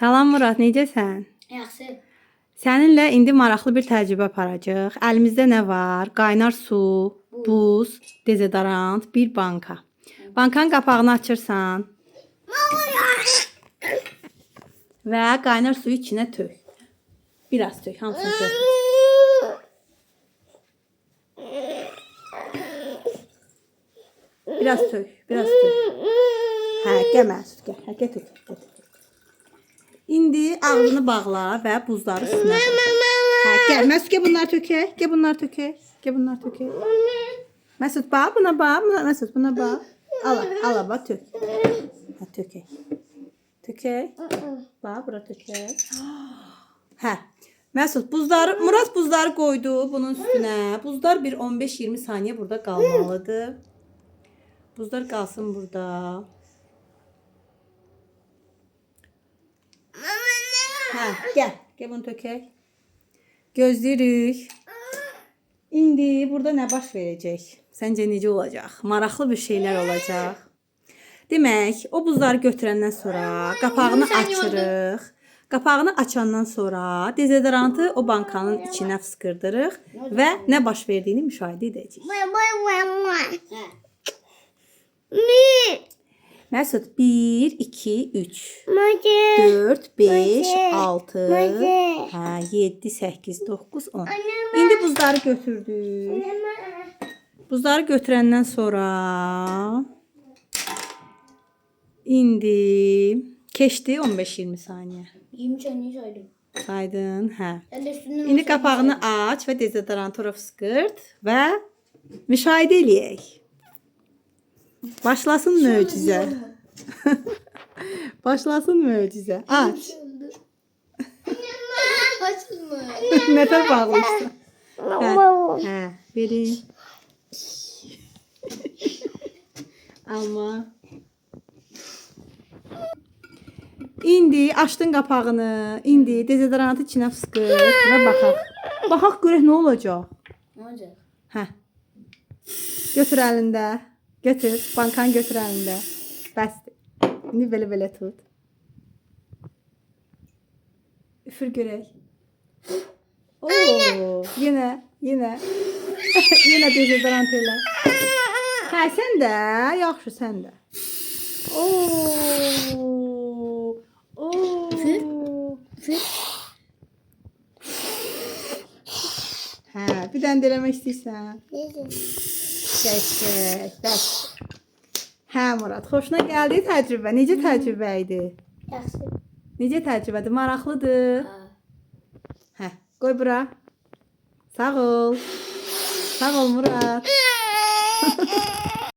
Salam Murad, necəsən? Yaxşı. Səninlə indi maraqlı bir təcrübə aparacağıq. Əlimizdə nə var? Qaynar su, buz, dezodorant, bir banka. Bankanın qapağını açırsan və qaynar suyu içinə tök. Biraz tök, hamısını tök. Biraz tök, biraz tök. Hə, gəl süt gəl. Hə, gətir. İndi ağzını bağla və buzları üstünə qoy. Hə, gəl. Məsud, gəl bunları tökək. Gəl bunları tökək. Gəl bunları tökək. Məsud, bax, buna bax. Məsud, buna bax. Ala, bax, tök. Hə, tökək. Tökək. Bax, bura tökək. Hə. Məsud, Murad buzları qoydu bunun üstünə. Buzlar bir 15-20 saniyə burada qalmalıdır. Buzlar qalsın burada. Hə, gəl. Gəl bunu tökək. Gözləyirik. İndi burada nə baş verəcək? Səncə necə olacaq? Maraqlı bir şeylər olacaq. Demək, o buzları götürəndən sonra qapağını açırıq. Qapağını açandan sonra dezodorantı o bankanın içinə fıskırdırıq və nə baş verdiyini müşahidə edəcəyik. Məsud 1, 2, 3, 4, 5, 6, 7, 8, 9, 10. İndi buzları götürdük. Buzları götürəndən sonra indi keçdi 15-20 saniyə. 20 saniye saydım. Saydın, hə. İndi İndi qapağını aç və dezodorantı ora fıskırt və müşahidə eləyək. Başlasın möcüzə. Başlasın möcüzə. Aç. Açılma. Nətər bağlısın? Hə, verin. Alma. İndi açdın qapağını. İndi dezodorantı içinə fıskırt və baxaq. Baxaq görək nə olacaq. Ne olacak? Hə. Götür əlində. Götür. Bankanı götür əlində. Bəsdir. İndi belə tut. Üfür görək. Oo, yenə. Yenə dezodorant elə. Hə, sən də. Yaxşı, sən də. Oo. Üfür. Hə, bir dənə də eləmək istəyirsən. Qəşəng. Bəs. Hə Murad, xoşuna gəldi təcrübə. Necə təcrübə idi? Yaxşı. Necə təcrübədir? Maraqlıdır. Hə, qoy bura. Sağ ol. Sağ ol Murad.